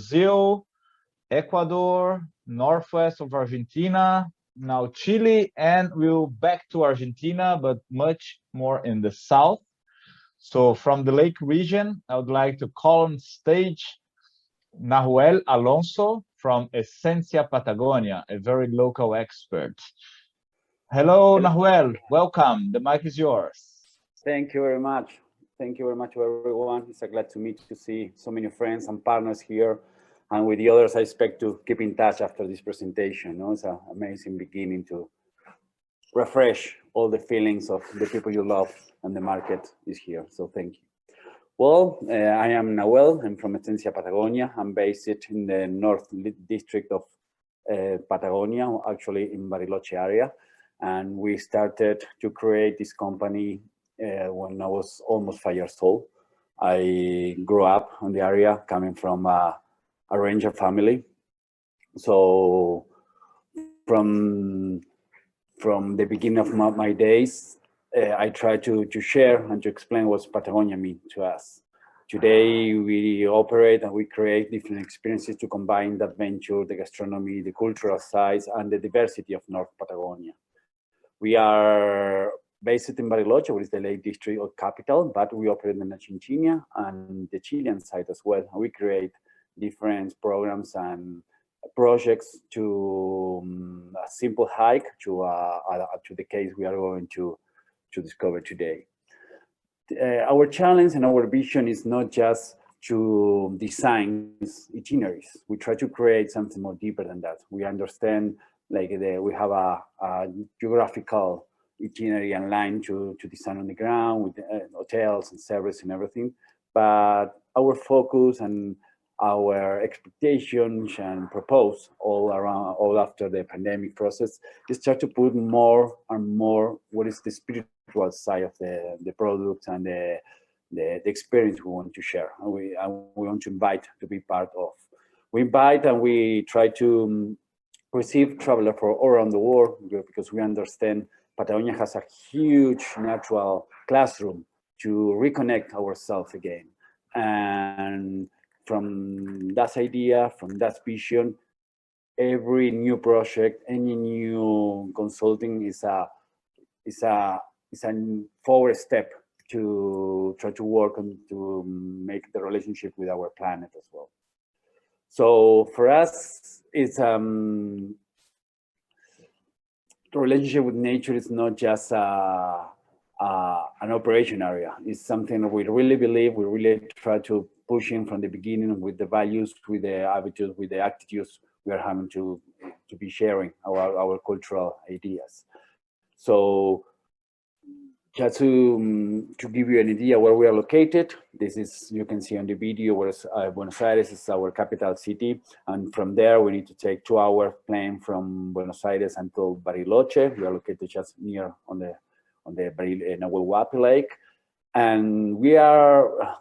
Brazil, Ecuador, northwest of Argentina, now Chile, and we'll back to Argentina, but much more in the south. So from the lake region, I would like to call on stage Nahuel Alonso from Esencia Patagonia, a very local expert. Hello, Nahuel. Welcome. The mic is yours. Thank you very much. Thank you very much to everyone. It's a glad to meet, to see so many friends and partners here. And with the others, I expect to keep in touch after this presentation. It's an amazing beginning to refresh all the feelings of the people you love, and the market is here. So thank you. Well, I am Nahuel. I'm from Esencia Patagonia. I'm based in the North District of Patagonia, actually in Bariloche area. And we started to create this company when I was almost 5 years old. I grew up in the area, coming from a ranger family. So from the beginning of my days, I try to share and to explain what Patagonia means to us. Today, we operate and we create different experiences to combine the adventure, the gastronomy, the cultural sides, and the diversity of North Patagonia. We are based in Bariloche, which is the Lake District or capital, but we operate in Argentina and the Chilean side as well. We create different programs and projects to a simple hike to the case we are going to discover today. Our challenge and our vision is not just to design itineraries. We try to create something more deeper than that. We understand we have a geographical itinerary and line to design on the ground with hotels and service and everything. But our focus and our expectations and propose all after the pandemic process is try to put more and more what is the spiritual side of the product and the experience we want to share. And we want to invite to be part of. We invite and we try to receive travelers from all around the world, because we understand Patagonia has a huge natural classroom to reconnect ourselves again. And from that idea, from that vision, every new project, any new consulting is a forward step to try to work on to make the relationship with our planet as well. So for us, it's the relationship with nature is not just an operation area. It's something we really believe. We really try to push in from the beginning with the values, with the attitudes, with the attitudes we are having to be sharing our cultural ideas. So just to give you an idea where we are located, this is, you can see on the video, where Buenos Aires is our capital city. And from there, we need to take 2-hour plane from Buenos Aires until Bariloche. We are located just near on the Nahuel Huapi Lake. And we are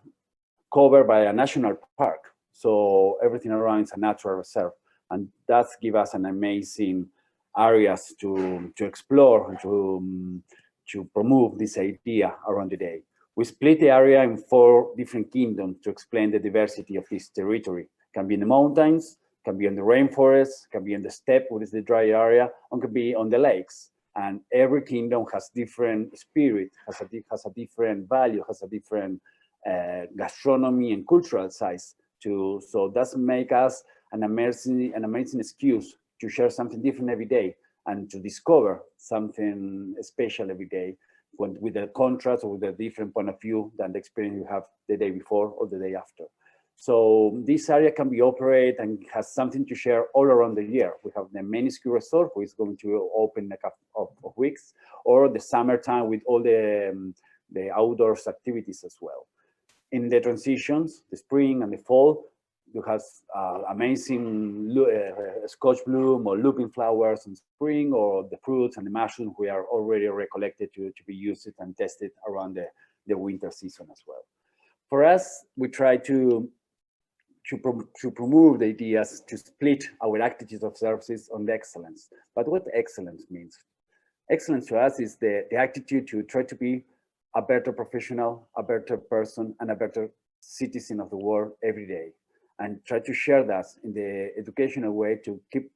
covered by a national park. So everything around is a natural reserve. And that gives us an amazing areas to explore and to promote this idea around the day. We split the area in 4 different kingdoms to explain the diversity of this territory. Can be in the mountains, can be in the rainforest, can be in the steppe, which is the dry area, and can be on the lakes. And every kingdom has different spirit, has a different value, has a different gastronomy and cultural size too. So that's make us an amazing excuse to share something different every day and to discover something special every day with the contrast or with a different point of view than the experience you have the day before or the day after. So this area can be operated and has something to share all around the year. We have the main ski resort, which is going to open in a couple of weeks, or the summertime with all the outdoors activities as well. In the transitions, the spring and the fall, you have amazing scotch bloom or looping flowers in spring, or the fruits and the mushrooms we are already recollected to be used and tested around the winter season as well. For us, we try to promote the ideas to split our activities of services on the excellence. But what excellence means? Excellence to us is the attitude to try to be a better professional, a better person, and a better citizen of the world every day. and try to share that in the educational way to keep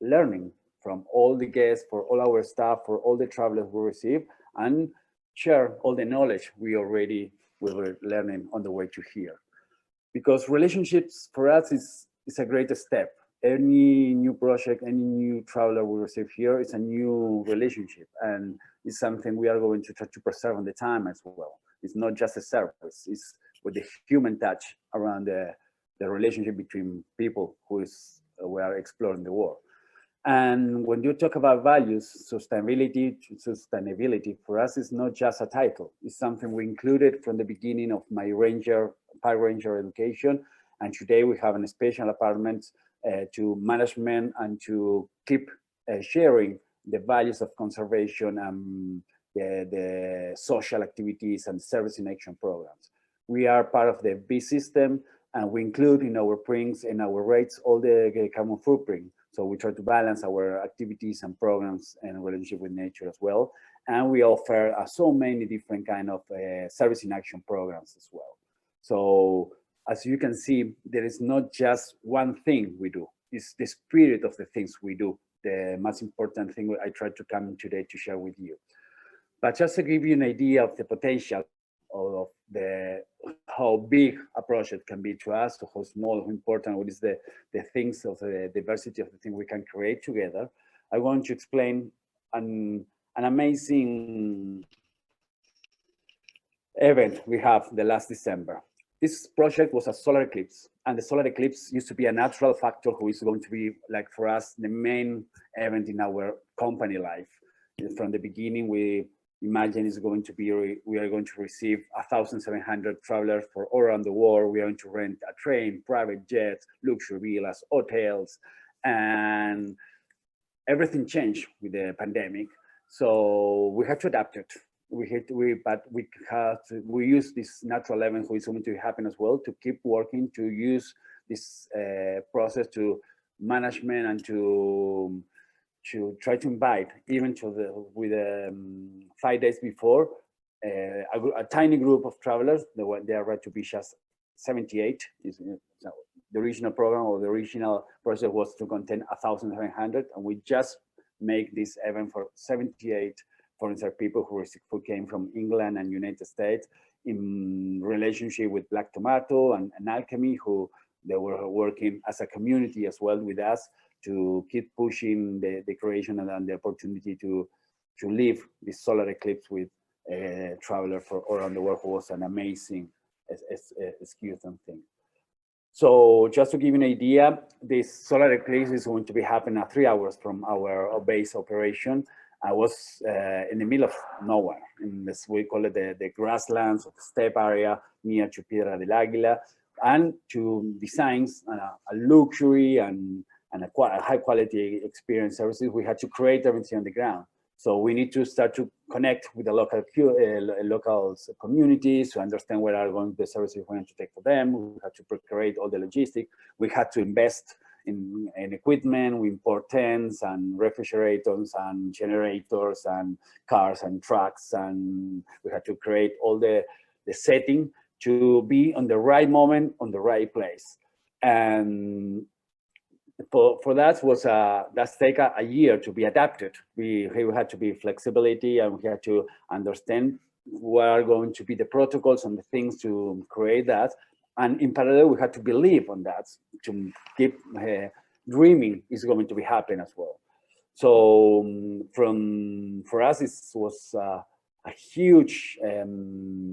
learning from all the guests, for all our staff, for all the travelers we receive, and share all the knowledge we were learning on the way to here. Because relationships for us is a great step. Any new project, any new traveler we receive here, it's a new relationship, and it's something we are going to try to preserve on the time as well. It's not just a service, it's with the human touch around the relationship between people we are exploring the world. And when you talk about values, sustainability for us is not just a title. It's something we included from the beginning of my Park Ranger education. And today we have a special apartment to management and to keep sharing the values of conservation and the social activities and service in action programs. We are part of the B system, and we include in our prints and our rates all the carbon footprint. So we try to balance our activities and programs and relationship with nature as well. And we offer so many different kind of service in action programs as well. So as you can see, there is not just one thing we do. It's the spirit of the things we do. The most important thing I tried to come today to share with you. But just to give you an idea of the potential of how big a project can be to us, or how small, how important, what is the things of the diversity of the thing we can create together, I want to explain an amazing event we have the last December. This project was a solar eclipse, and the solar eclipse used to be a natural factor who is going to be, like for us, the main event in our company life. From the beginning, we imagine is going to be, we are going to receive 1,700 travelers for all around the world. We are going to rent a train, private jets, luxury villas, hotels, and everything changed with the pandemic. So we had to adapt it. We use this natural event who is going to happen as well to keep working, to use this process to management and to try to invite, even to with 5 days before, a tiny group of travelers. They are ready to be just 78. So the original program or the original project was to contain 1,700, and we just make this event for 78 foreign people who came from England and United States in relationship with Black Tomato and Alchemy, who they were working as a community as well with us to keep pushing the creation and the opportunity to live this solar eclipse with a traveler for around the world, who was an amazing excuse and thing. So just to give you an idea, this solar eclipse is going to be happening at 3 hours from our base operation. I was in the middle of nowhere, in this, we call it the grasslands of the steppe area near to Piedra del Águila, and to design a luxury and a high quality experience services, we had to create everything on the ground. So we need to start to connect with the local communities to understand what are going the services we want to take for them. We had to create all the logistics. We had to invest in equipment. We import tents and refrigerators and generators and cars and trucks, and we had to create all the setting to be on the right moment, on the right place. And for that was that's take a year to be adapted. We had to be flexibility, and we had to understand what are going to be the protocols and the things to create that. And in parallel, we had to believe on that to keep dreaming is going to be happening as well. So for us, it was a huge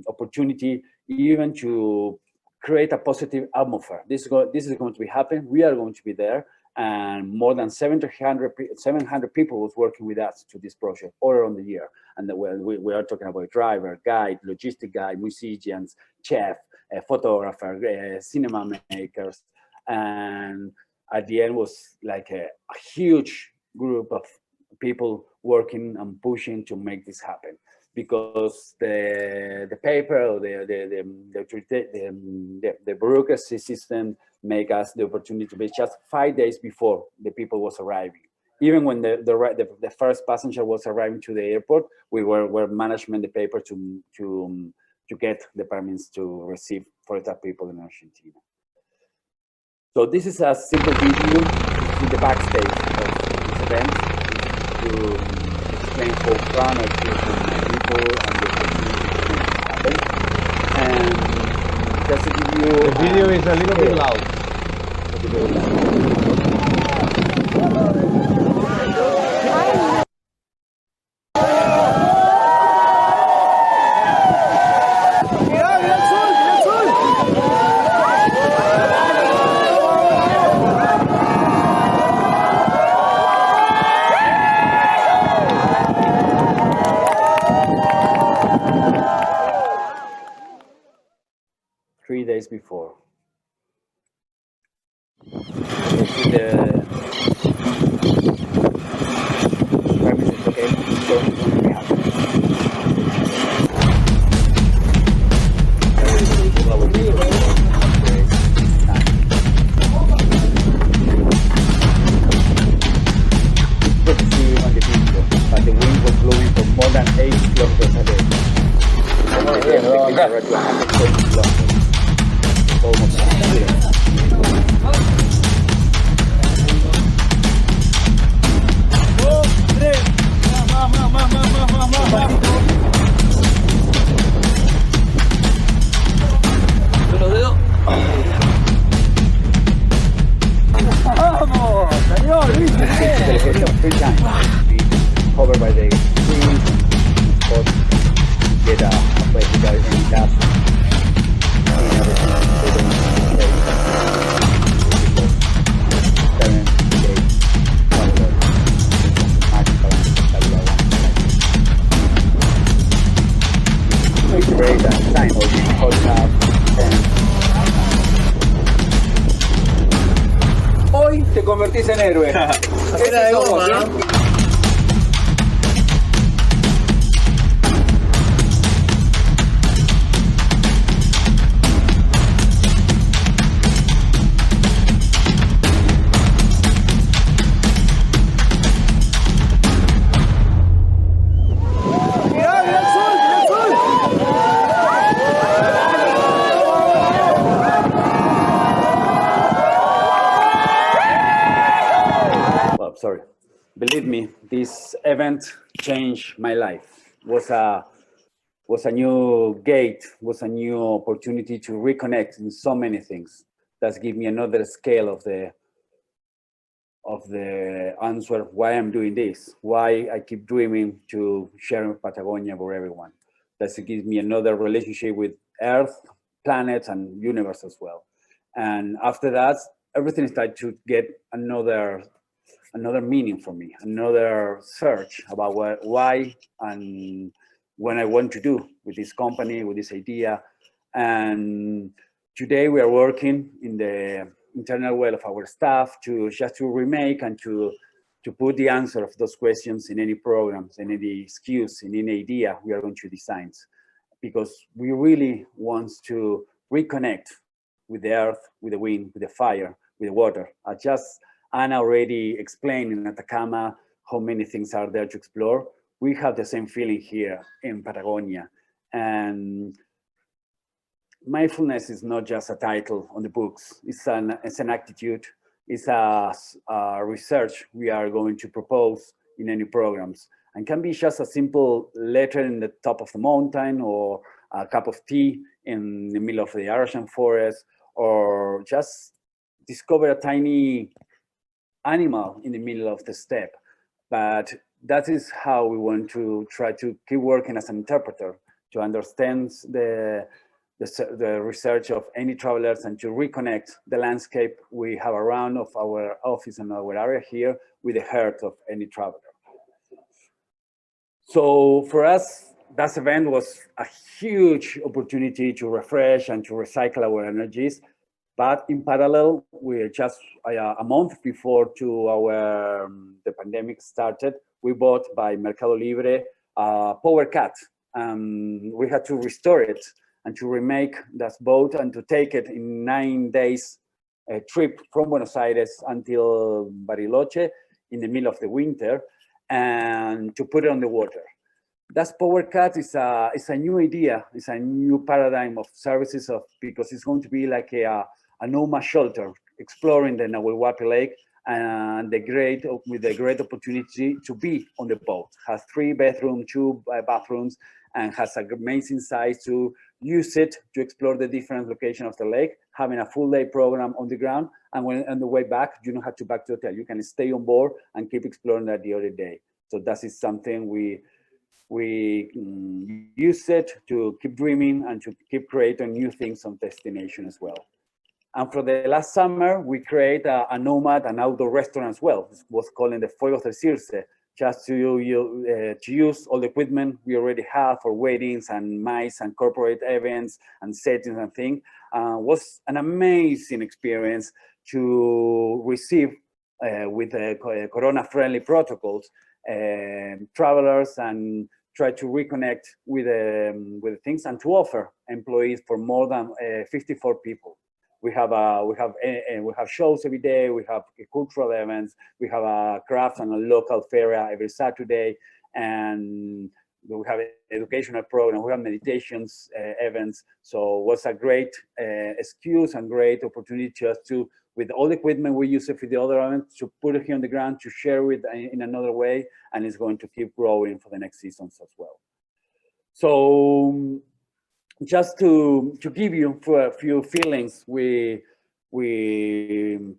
opportunity even to create a positive atmosphere. This is going to be happening. We are going to be there, and more than 700 people was working with us to this project all around the year. And we are talking about driver, guide, logistic guide, musicians, chef, photographer, cinema makers, and at the end was like a huge group of people working and pushing to make this happen. Because the paper or the bureaucracy system make us the opportunity to be just 5 days before the people was arriving. Even when the first passenger was arriving to the airport, we were managing the paper to get the permits to receive 40 people in Argentina. So this is a simple video in the backstage of this event to explain how fun I feel from my people and the opportunity to happen. And just to give you... The video is a little bit loud. A little loud. 3 days before. The premise is okay, so it's going to be happening. Good to see you on the video, but the wind was blowing for more than 8 kilometers a day. And the temperature were to 120 kilometers. Almost los dedos. ¡Vamos, señor! Celebration of 3 times. Covered by the trees and spots. Get a place without any dust. Hoy te convertís en héroe. Era de goma, ¿no? Sorry. Believe me, this event changed my life. Was a new gate, was a new opportunity to reconnect in so many things. That's give me another scale of the answer why I'm doing this, why I keep dreaming to share Patagonia for everyone. That's gives me another relationship with Earth, planet, and universe as well. And after that, everything started to get another meaning for me, another search about why and what I want to do with this company, with this idea. And today we are working in the internal well of our staff to just to remake and to put the answer of those questions in any programs, in any excuse, in any idea we are going to design. Because we really want to reconnect with the earth, with the wind, with the fire, with the water. Anna already explained in Atacama how many things are there to explore. We have the same feeling here in Patagonia. And mindfulness is not just a title on the books. It's an attitude. It's a research we are going to propose in any programs. And can be just a simple letter in the top of the mountain, or a cup of tea in the middle of the Arashan forest, or just discover a tiny animal in the middle of the steppe. But that is how we want to try to keep working as an interpreter, to understand the research of any travelers and to reconnect the landscape we have around of our office and our area here with the heart of any traveler. So for us, that event was a huge opportunity to refresh and to recycle our energies. But in parallel, we just a month before the pandemic started, we bought by Mercado Libre a power cat. We had to restore it and to remake that boat and to take it in 9 days trip from Buenos Aires until Bariloche in the middle of the winter, and to put it on the water. That power cat is a new idea. It's a new paradigm of services because it's going to be like a nomad shelter exploring the Nahuelhuapi Lake, and with the great opportunity to be on the boat. Has 3 bedrooms, 2 bathrooms, and has an amazing size to use it to explore the different locations of the lake, having a full day program on the ground. And when on the way back, you don't have to back to the hotel. You can stay on board and keep exploring that the other day. So that is something we use it to keep dreaming and to keep creating new things on destination as well. And for the last summer, we create a nomad and outdoor restaurant as well. It was called the Fuegos del Circe, just to use all the equipment we already have for weddings and MICE and corporate events and settings and things. Was an amazing experience to receive with corona-friendly protocols, travelers, and try to reconnect with things and to offer employees for more than 54 people. We have shows every day. We have cultural events. We have a craft and a local fair every Saturday, and we have an educational program. We have meditations events. So it was a great excuse and great opportunity just to, with all the equipment we use for the other events, to put it here on the ground, to share it in another way, and it's going to keep growing for the next seasons as well. So just to give you a few feelings we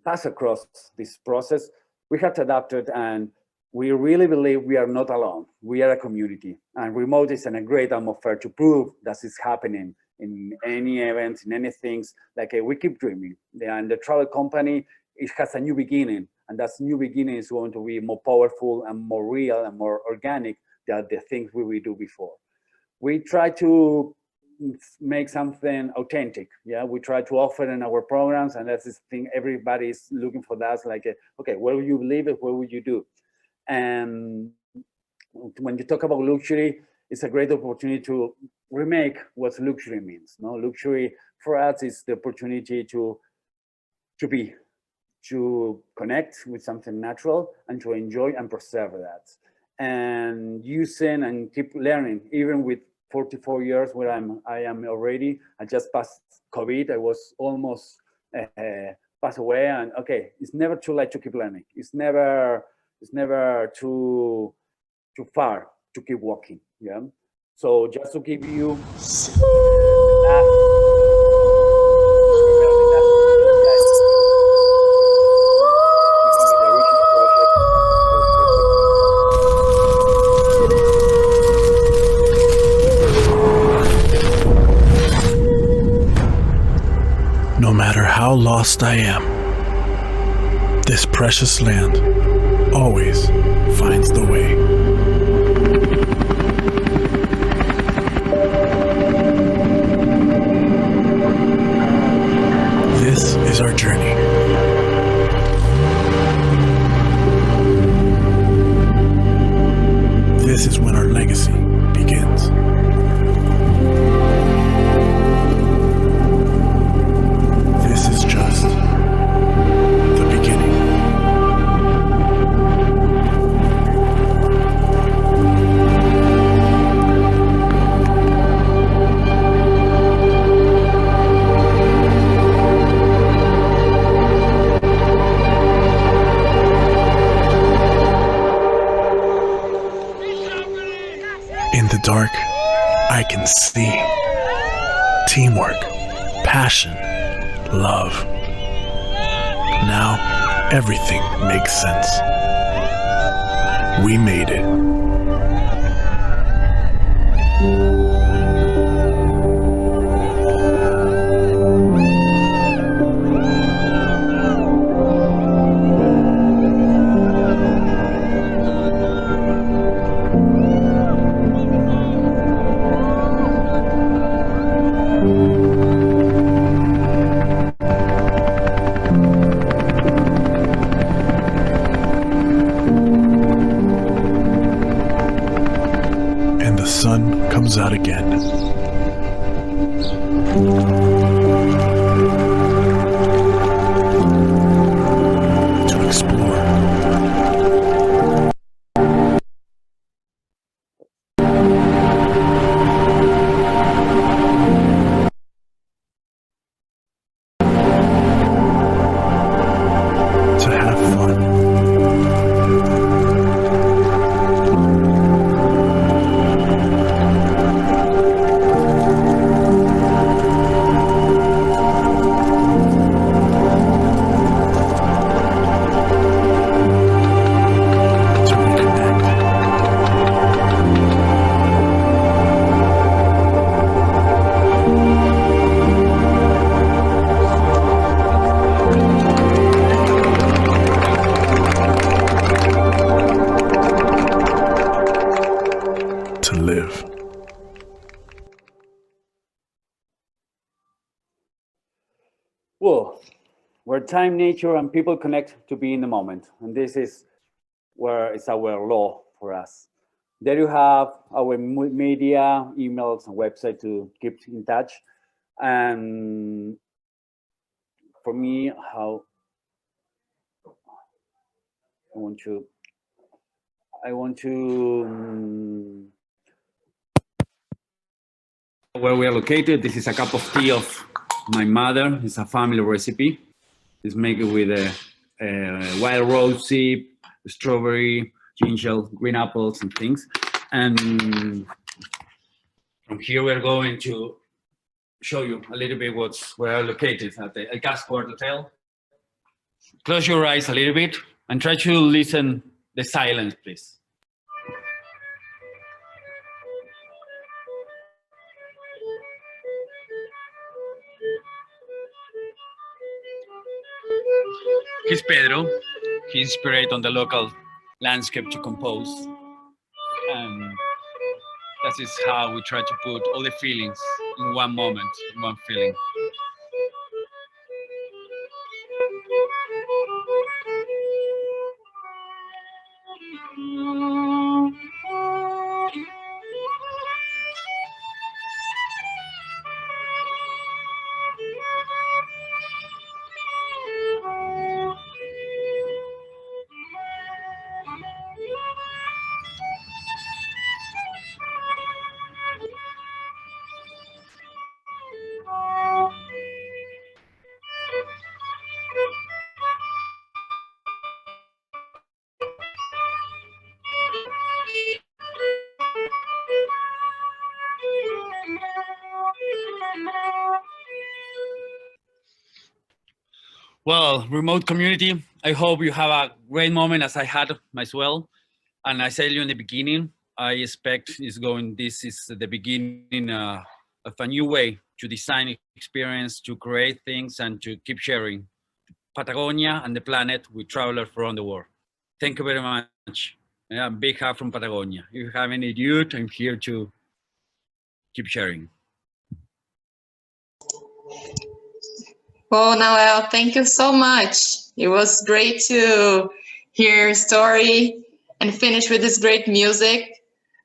pass across this process, we have adapted, and we really believe we are not alone. We are a community, and remote is a great atmosphere to prove that it's happening in any events, in any things. Like we keep dreaming, and the travel company, it has a new beginning, and that new beginning is going to be more powerful and more real and more organic than the things we will do before. We try to make something authentic. Yeah, we try to offer in our programs, and that's the thing everybody's looking for. That's like, okay, where will you live it? What would you do? And when you talk about luxury, it's a great opportunity to remake what luxury means. No, luxury for us is the opportunity to connect with something natural and to enjoy and preserve that, and using and keep learning, even with 44 years where I am already. I just passed COVID. I was almost passed away, and okay, it's never too late to keep learning. It's never too far to keep walking. Yeah. So just to give you no matter how lost I am, this precious land always finds the way. This is our journey. This is when our legacy begins. This is just the beginning. In the dark, I can see teamwork, passion, love. Now, everything makes sense. We made it. And the sun comes out again. To explore. to live. Well, where time, nature, and people connect to be in the moment. And this is where it's our law for us. There you have our media, emails, and website to keep in touch. And for me, how I want to where we are located. This is a cup of tea of my mother. It's a family recipe. It's made with a wild rose seed, strawberry, ginger, green apples, and things. And from here, we're going to show you a little bit where we're located at the El Casco Hotel. Close your eyes a little bit and try to listen the silence, please. He's Pedro. He inspired on the local landscape to compose. And that is how we try to put all the feelings in one moment, in one feeling. Well, remote community, I hope you have a great moment as I had as well. And I said you in the beginning, I expect this is the beginning of a new way to design experience, to create things, and to keep sharing Patagonia and the planet with travelers around the world. Thank you very much. Yeah, big hug from Patagonia. If you have any dude, I'm here to keep sharing. Well, Noel, thank you so much. It was great to hear your story and finish with this great music.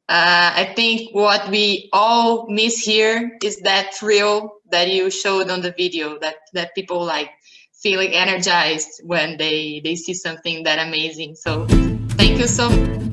I think what we all miss here is that thrill that you showed on the video, that people like feeling energized when they see something that amazing. So thank you so much.